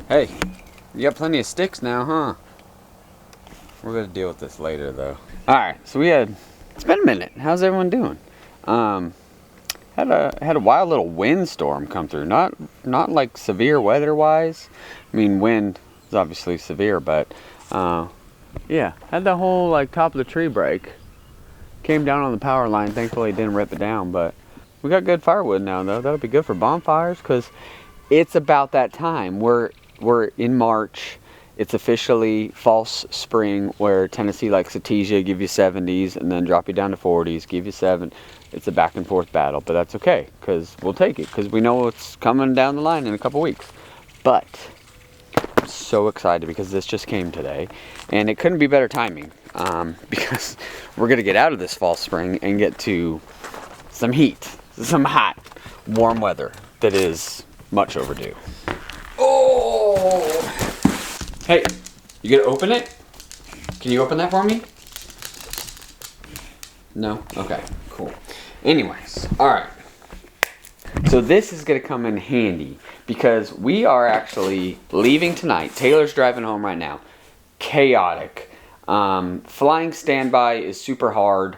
Hey, you got plenty of sticks now, huh? We're gonna deal with this later, though. Alright, so it's been a minute. How's everyone doing? Had a wild little windstorm come through. Not like severe weather-wise. I mean, wind is obviously severe, but, yeah. Had the whole, like, top of the tree break. Came down on the power line. Thankfully, it didn't rip it down, but we got good firewood now, though. That'll be good for bonfires, because it's about that time. We're in March. It's officially false spring, where Tennessee likes to tease you, give you 70s, and then drop you down to 40s, give you 7. It's a back and forth battle, but that's okay, because we'll take it, because we know it's coming down the line in a couple weeks. But I'm so excited because this just came today, and it couldn't be better timing, because we're going to get out of this false spring and get to some heat, some hot, warm weather that is much overdue. Oh! Hey, you gonna open it? Can you open that for me? No? Okay, cool. Anyways, alright. So this is gonna come in handy because we are actually leaving tonight. Taylor's driving home right now. Chaotic. Flying standby is super hard,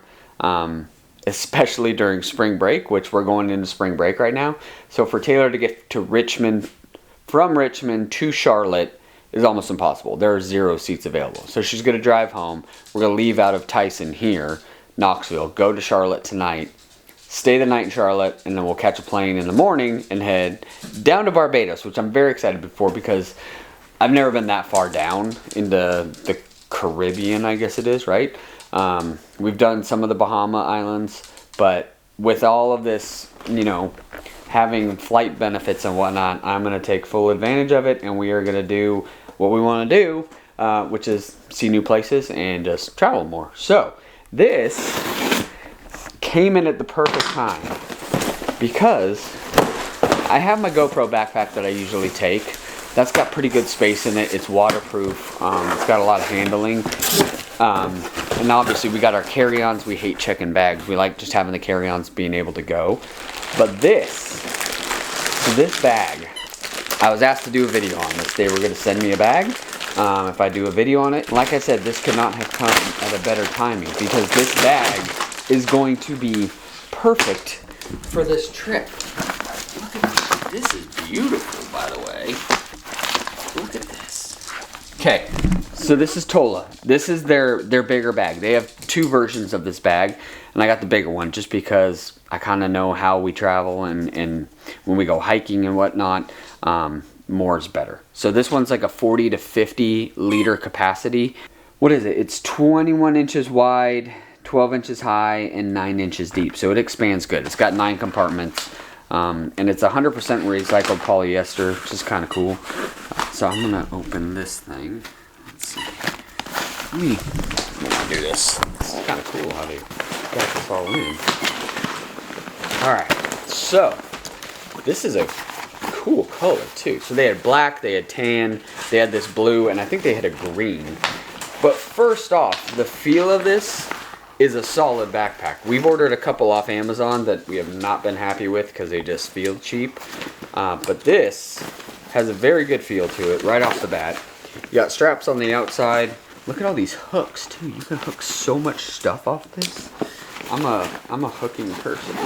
especially during spring break, which we're going into spring break right now. So for Taylor to get to Richmond, from Richmond to Charlotte, is almost impossible. There are 0 seats available. So she's going to drive home. We're going to leave out of Tyson here, Knoxville, go to Charlotte tonight, stay the night in Charlotte, and then we'll catch a plane in the morning and head down to Barbados, which I'm very excited for because I've never been that far down into the Caribbean, I guess it is, right? We've done some of the Bahama Islands, but with all of this, you know, having flight benefits and whatnot, I'm going to take full advantage of it, and we are going to do what we want to do, which is see new places and just travel more. So this came in at the perfect time because I have my GoPro backpack that I usually take. That's got pretty good space in it. It's waterproof. It's got a lot of handling. And obviously we got our carry-ons. We hate checking bags. We like just having the carry-ons being able to go. But this bag, I was asked to do a video on this. They were going to send me a bag if I do a video on it. Like I said, this could not have come at a better timing because this bag is going to be perfect for this trip. Look at this. This is beautiful, by the way. Look at this. Okay, so this is Tola. This is their bigger bag. They have 2 versions of this bag, and I got the bigger one just because I kind of know how we travel and when we go hiking and whatnot, more is better. So this one's like a 40 to 50 liter capacity. What is it? It's 21 inches wide, 12 inches high, and 9 inches deep. So it expands good. It's got 9 compartments. And it's 100% recycled polyester, which is kind of cool. So I'm going to open this thing. Let's see. Let me do this. This is kind of cool how they got this all in. Alright, so this is a cool color too. So they had black, they had tan, they had this blue, and I think they had a green. But first off, the feel of this is a solid backpack. We've ordered a couple off Amazon that we have not been happy with because they just feel cheap. But this has a very good feel to it right off the bat. You got straps on the outside. Look at all these hooks too. You can hook so much stuff off this. I'm a hooking person.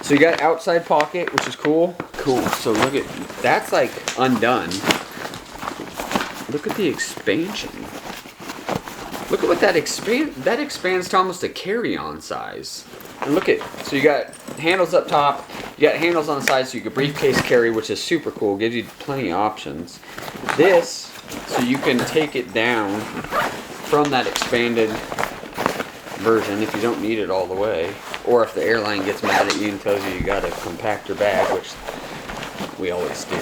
So you got outside pocket, which is cool. Cool. So look at, that's like undone. Look at the expansion. Look at what that expands to almost a carry-on size. And look at, so you got handles up top, you got handles on the side so you can briefcase carry, which is super cool, gives you plenty of options. This, so you can take it down from that expanded version if you don't need it all the way. Or if the airline gets mad at you and tells you gotta compact your bag, which we always do.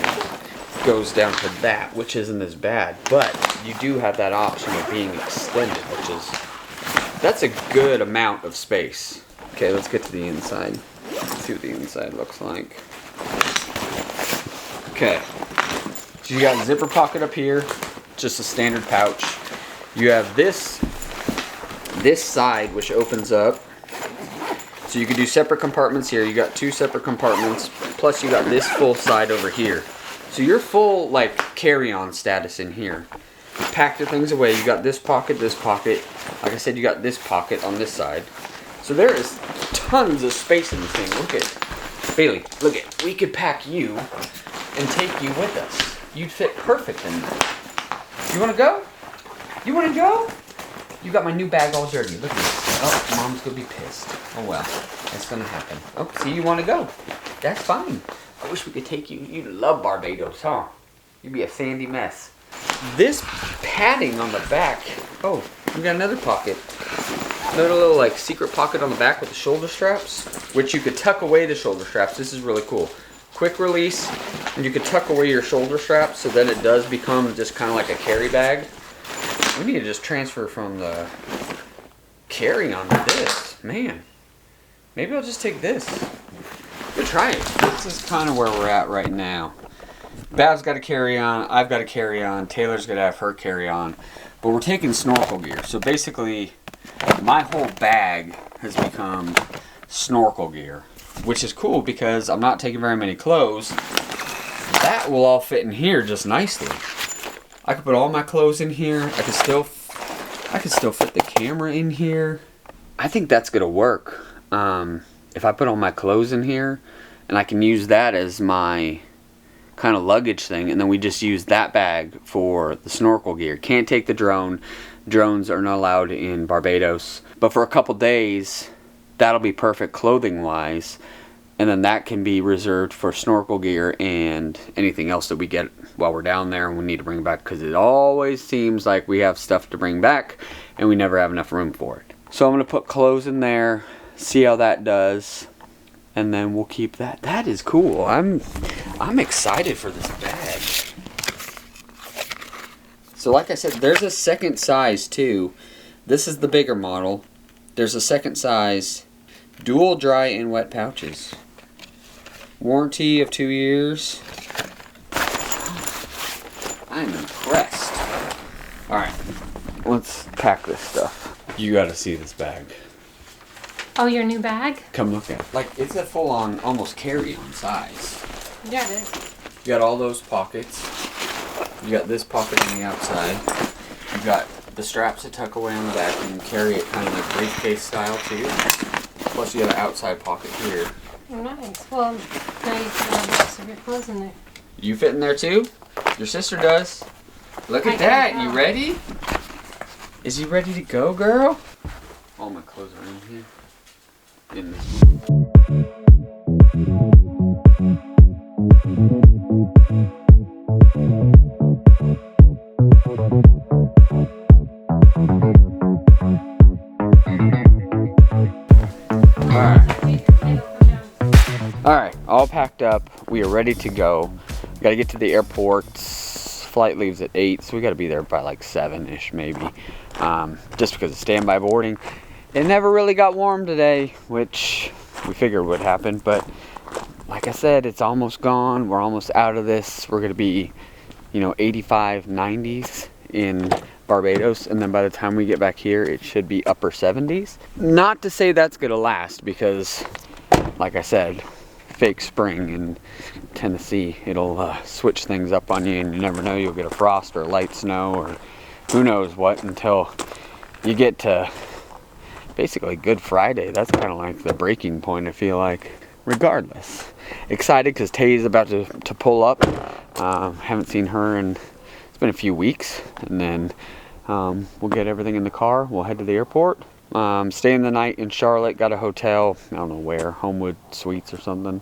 Goes down to that, which isn't as bad, but you do have that option of being extended, which is, that's a good amount of space. Okay, let's get to the inside. Let's see what the inside looks like. Okay, so you got a zipper pocket up here, just a standard pouch. You have this side, which opens up. So you can do separate compartments here. You got 2 separate compartments, plus you got this full side over here. So you're full like carry-on status in here. You packed your things away. You got this pocket, this pocket. Like I said, you got this pocket on this side. So there is tons of space in this thing. Look at Bailey. Look at. We could pack you and take you with us. You'd fit perfect in there. You want to go? You want to go? You got my new bag all dirty. Look at this. Oh, Mom's gonna be pissed. Oh well, that's gonna happen. Oh, see, you want to go? That's fine. I wish we could take you. You'd love Barbados, huh? You'd be a sandy mess. This padding on the back. Oh, we got another pocket. Another little like secret pocket on the back with the shoulder straps, which you could tuck away the shoulder straps. This is really cool. Quick release, and you could tuck away your shoulder straps, so then it does become just kind of like a carry bag. We need to just transfer from the carry-on to this. Man, maybe I'll just take this. We'll try it. This is kind of where we're at right now. Bab's got a carry-on, I've got a carry-on, Taylor's gonna have her carry-on, but we're taking snorkel gear. So basically, my whole bag has become snorkel gear, which is cool because I'm not taking very many clothes. That will all fit in here just nicely. I could put all my clothes in here. I could still fit the camera in here. I think that's gonna work. If I put all my clothes in here, and I can use that as my kind of luggage thing, and then we just use that bag for the snorkel gear. Can't take the drone. Drones are not allowed in Barbados. But for a couple days, that'll be perfect clothing wise. And then that can be reserved for snorkel gear and anything else that we get while we're down there and we need to bring back, because it always seems like we have stuff to bring back and we never have enough room for it. So I'm going to put clothes in there, see how that does, and then we'll keep that. That is cool. I'm excited for this bag. So like I said, there's a second size too. This is the bigger model. There's a second size, dual dry and wet pouches. Warranty of 2 years. I'm impressed. Alright, let's pack this stuff. You gotta see this bag. Oh, your new bag? Come look at it. Like, it's a full-on, almost carry-on size. Yeah, it is. You got all those pockets. You got this pocket on the outside. You got the straps to tuck away on the back. You can carry it kind of like briefcase style too. Plus you got an outside pocket here. Oh, nice. Well, now you can have most of your clothes in there. You fit in there too? Your sister does. Look at that. You ready? Is you ready to go, girl? All my clothes are in here. In this one. Alright, all packed up. We are ready to go. We gotta get to the airport. Flight leaves at 8, so we gotta be there by like 7-ish maybe. Just because of standby boarding. It never really got warm today, which we figured would happen, but like I said, it's almost gone. We're almost out of this. We're gonna be, 85, 90s in Barbados, and then by the time we get back here, it should be upper 70s. Not to say that's gonna last, because like I said, fake spring in Tennessee, it'll switch things up on you, and you never know, you'll get a frost or a light snow or who knows what until you get to basically Good Friday. That's kind of like the breaking point, I feel like. Regardless, excited because Tay's about to pull up. Haven't seen her in, it's been a few weeks, and then we'll get everything in the car. We'll head to the airport. Staying the night in Charlotte, got a hotel, I don't know where, Homewood Suites or something.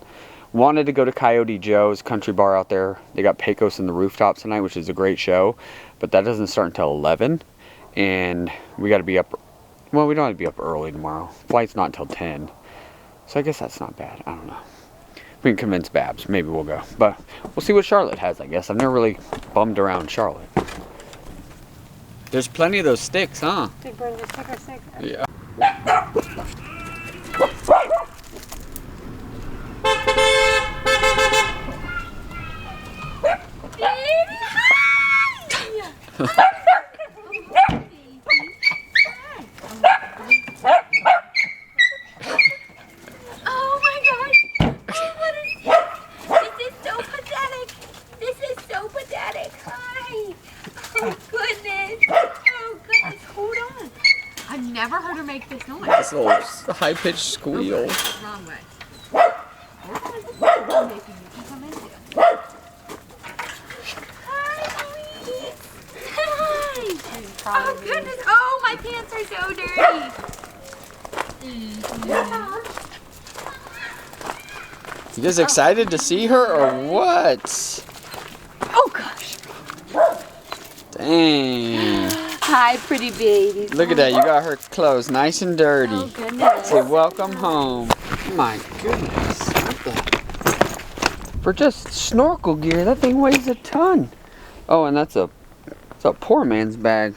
Wanted to go to Coyote Joe's country bar out there. They got Pecos in the Rooftops tonight, which is a great show, but that doesn't start until 11, and we got to be up, well, we don't have to be up early tomorrow. Flight's not until 10, so I guess that's not bad. I don't know. We can convince Babs, maybe we'll go, but we'll see what Charlotte has, I guess. I've never really bummed around Charlotte. There's plenty of those sticks, huh? Big bird with a stick or stick. Yeah. Oh my gosh! This is so pathetic. This This little high-pitched squeal. Wrong way. Oh goodness! Oh, my pants are so dirty. You guys excited to see her or what? Oh gosh! Dang! Hi, pretty baby. Look at that! You got her clothes nice and dirty. Oh goodness! Say welcome home. My goodness! What the? For just snorkel gear, that thing weighs a ton. Oh, and it's a poor man's bag.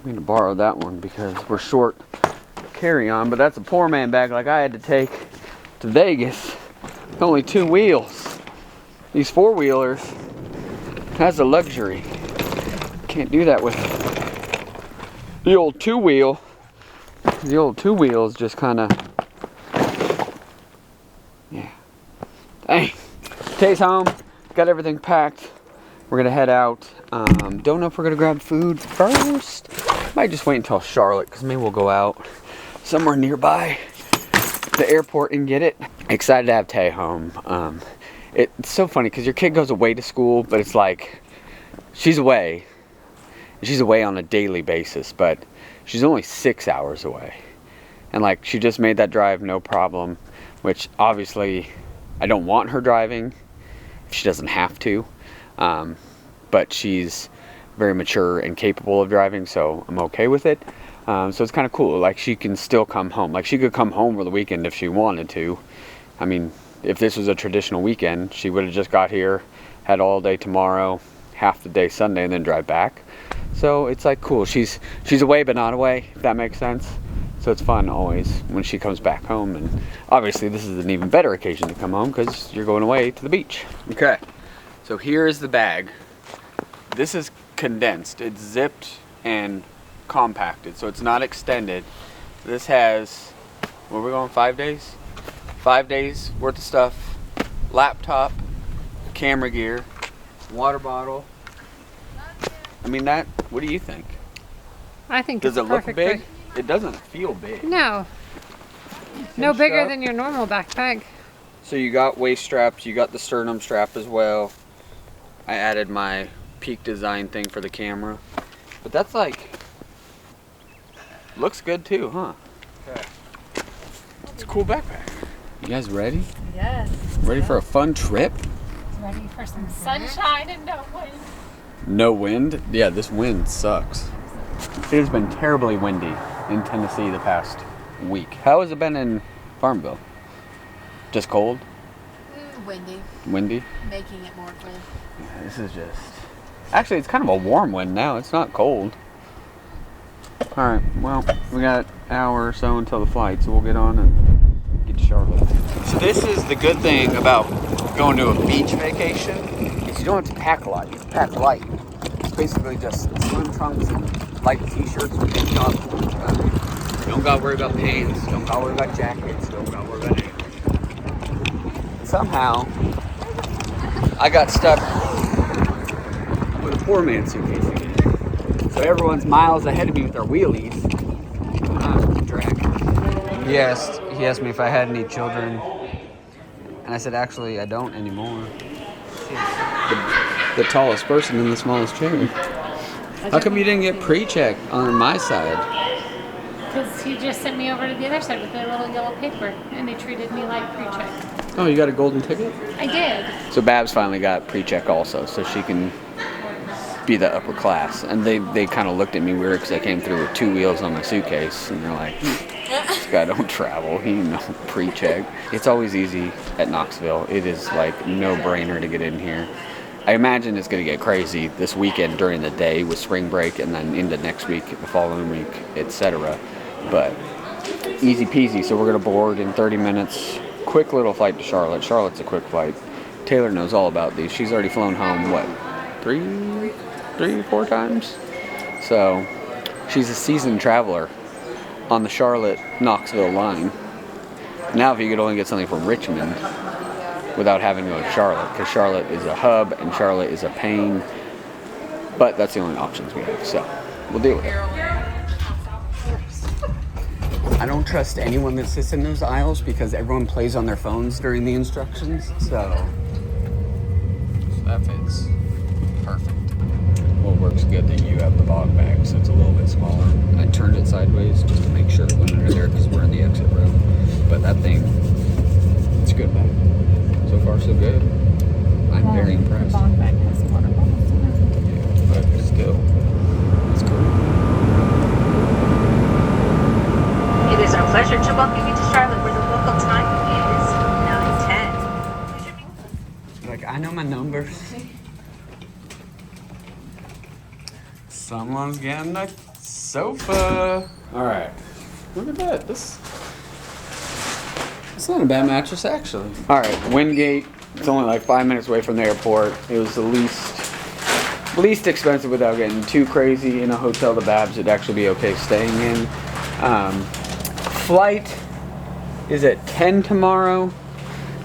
I'm gonna borrow that one because we're short carry-on, but that's a poor man bag like I had to take to Vegas. Only 2 wheels. These 4-wheelers has a luxury. Can't do that with the old 2-wheel. The old 2-wheel is just kind of, yeah. Dang. Tay's home. Got everything packed. We're gonna head out. Don't know if we're gonna grab food first. Might just wait until Charlotte, because maybe we'll go out somewhere nearby the airport and get it. Excited to have Tay home. It's so funny because your kid goes away to school, but it's like she's away. She's away on a daily basis, but she's only 6 hours away. And like she just made that drive no problem, which obviously I don't want her driving if she doesn't have to. But she's very mature and capable of driving, so I'm okay with it. So it's kind of cool. Like she can still come home. Like she could come home for the weekend if she wanted to. I mean, if this was a traditional weekend, she would have just got here, had all day tomorrow, half the day Sunday, and then drive back. So it's like cool. She's away but not away, if that makes sense. So it's fun always when she comes back home. And obviously this is an even better occasion to come home because you're going away to the beach. Okay, so here is the bag. This is condensed. It's zipped and compacted, so it's not extended. This has, where are we going, 5 days? 5 days worth of stuff. Laptop, camera gear, water bottle. I mean, that, what do you think? I think Does it's it look perfect. big? It doesn't feel big. No. No bigger strap. than your normal backpack. So you got waist straps, you got the sternum strap as well. I added my Peak Design thing for the camera. But that's like, looks good too, huh? Okay. It's a cool backpack. You guys ready? Yes. Ready for a fun trip? Ready for some sunshine and no wind. No wind? Yeah, this wind sucks. It has been terribly windy in Tennessee the past week. How has it been in Farmville? Just cold? Windy. Windy? Making it more cold. Yeah, this is just... Actually, it's kind of a warm wind now. It's not cold. Alright, well, we got an hour or so until the flight, so we'll get on and get to Charlotte. So this is the good thing about going to a beach vacation, is you don't have to pack a lot. You have to pack light. It's basically just swim trunks and light t-shirts with tank top. Don't gotta worry about pants. Don't gotta worry about jackets. Don't gotta worry about anything. Somehow, I got stuck with a poor man's suitcase again. So everyone's miles ahead of me with their wheelies. He asked me if I had any children, and I said, actually, I don't anymore. The tallest person in the smallest chair. How come you didn't get pre-check on my side? Because he just sent me over to the other side with a little yellow paper, and they treated me like pre-check. Oh, you got a golden ticket? I did. So Babs finally got pre-check also, so she can be the upper class. And they kind of looked at me weird because I came through with 2 wheels on my suitcase, and they're like, this guy don't travel, he no pre-check. It's always easy at Knoxville. It is like no-brainer to get in here. I imagine it's going to get crazy this weekend during the day with spring break and then into next week, the following week, etc. But easy peasy. So we're going to board in 30 minutes. Quick little flight to Charlotte. Charlotte's a quick flight. Taylor knows all about these. She's already flown home, what, 4 times? So she's a seasoned traveler on the Charlotte-Knoxville line. Now if you could only get something from Richmond without having to go to Charlotte, because Charlotte is a hub and Charlotte is a pain, but that's the only options we have, so we'll deal with it. I don't trust anyone that sits in those aisles because everyone plays on their phones during the instructions. So that fits perfect. Well, it works good that you have the bog bag, so it's a little bit smaller. I turned it sideways just to make sure it went under there because we're in the exit row. But that thing, it's a good bag. So far, so good. I'm very impressed. The bog bag has water bottles in it. Yeah, but still, it's cool. It is our pleasure to welcome you to Charlotte, where the local time is 9:10. Like, I know my numbers. Someone's getting a sofa. All right, look at that. It's not a bad mattress, actually. All right, Wingate. It's only like 5 minutes away from the airport. It was the least expensive without getting too crazy in a hotel. The Babs would actually be okay staying in. Flight is at 10 tomorrow,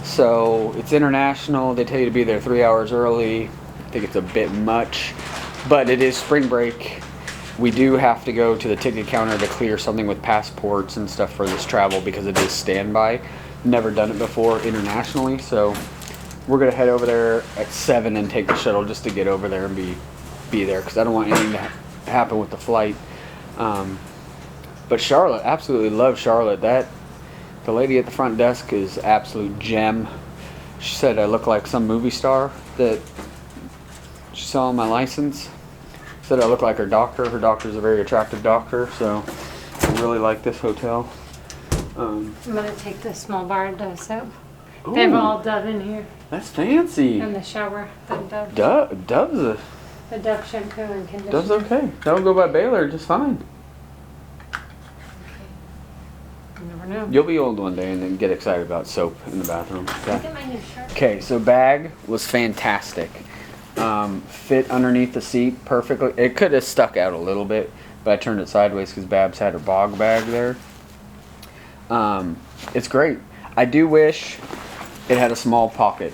so it's international. They tell you to be there 3 hours early. I think it's a bit much, but it is spring break. We do have to go to the ticket counter to clear something with passports and stuff for this travel because it is standby. Never done it before internationally, so we're gonna head over there at 7 and take the shuttle just to get over there and be there because I don't want anything to happen with the flight. But Charlotte, absolutely love Charlotte. The lady at the front desk is absolute gem. She said I look like some movie star that she saw on my license. Said I look like her doctor. Her doctor's a very attractive doctor, so I really like this hotel. I'm gonna take the small bar of Dove soap. They have all Dove in here. That's fancy. And the shower, the Dove. Dove's The Dove shampoo and conditioner. Dove's okay. That'll go by Baylor just fine. You never know. You'll be old one day and then get excited about soap in the bathroom. Look Okay. at my new shirt. Okay, so bag was fantastic. Fit underneath the seat perfectly. It could have stuck out a little bit, but I turned it sideways because Babs had her bog bag there. It's great. I do wish it had a small pocket,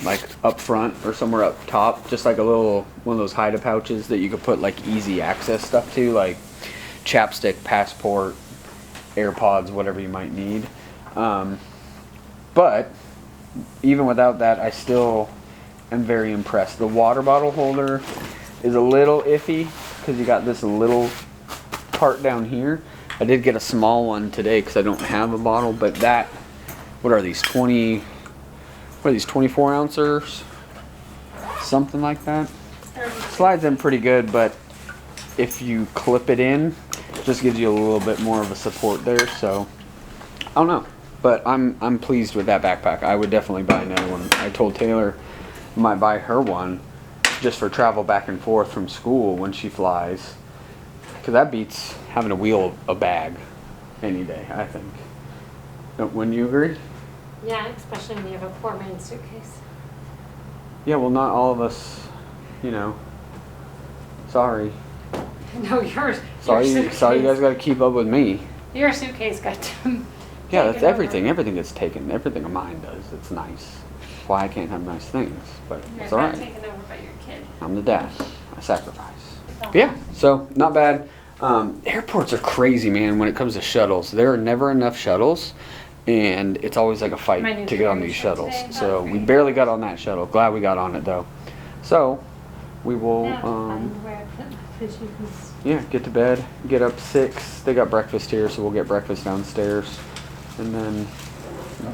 like up front or somewhere up top, just like a little one of those hide pouches that you could put like easy access stuff to, like chapstick, passport, AirPods, whatever you might need. But even without that, I still am very impressed. The water bottle holder is a little iffy because you got this little part down here. I did get a small one today because I don't have a bottle, but that, what are these, 24 ounces? Something like that. Slides in pretty good, but if you clip it in, it just gives you a little bit more of a support there, so I don't know. But I'm pleased with that backpack. I would definitely buy another one. I told Taylor I might buy her one just for travel back and forth from school when she flies. Because that beats having to wheel a bag any day, I think. Wouldn't you agree? Yeah, especially when you have a poor man's suitcase. Yeah, well, not all of us, you know. Sorry. No, yours. Sorry you guys got to keep up with me. Your suitcase got to. Yeah, that's everything. Everything gets taken. Everything of mine does. It's nice. That's why I can't have nice things. But it's all right. Taken over by your kid. I'm the dad. I sacrifice. But yeah, so not bad. Airports are crazy, man, when it comes to shuttles. There are never enough shuttles, and it's always like a fight to get on these shuttles. So we barely got on that shuttle. Glad we got on it, though. So we will, yeah, get to bed, get up 6. They got breakfast here, so we'll get breakfast downstairs, and then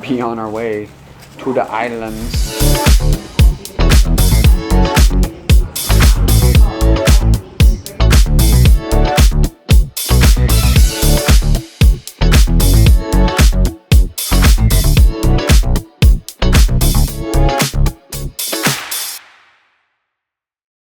be on our way to the islands.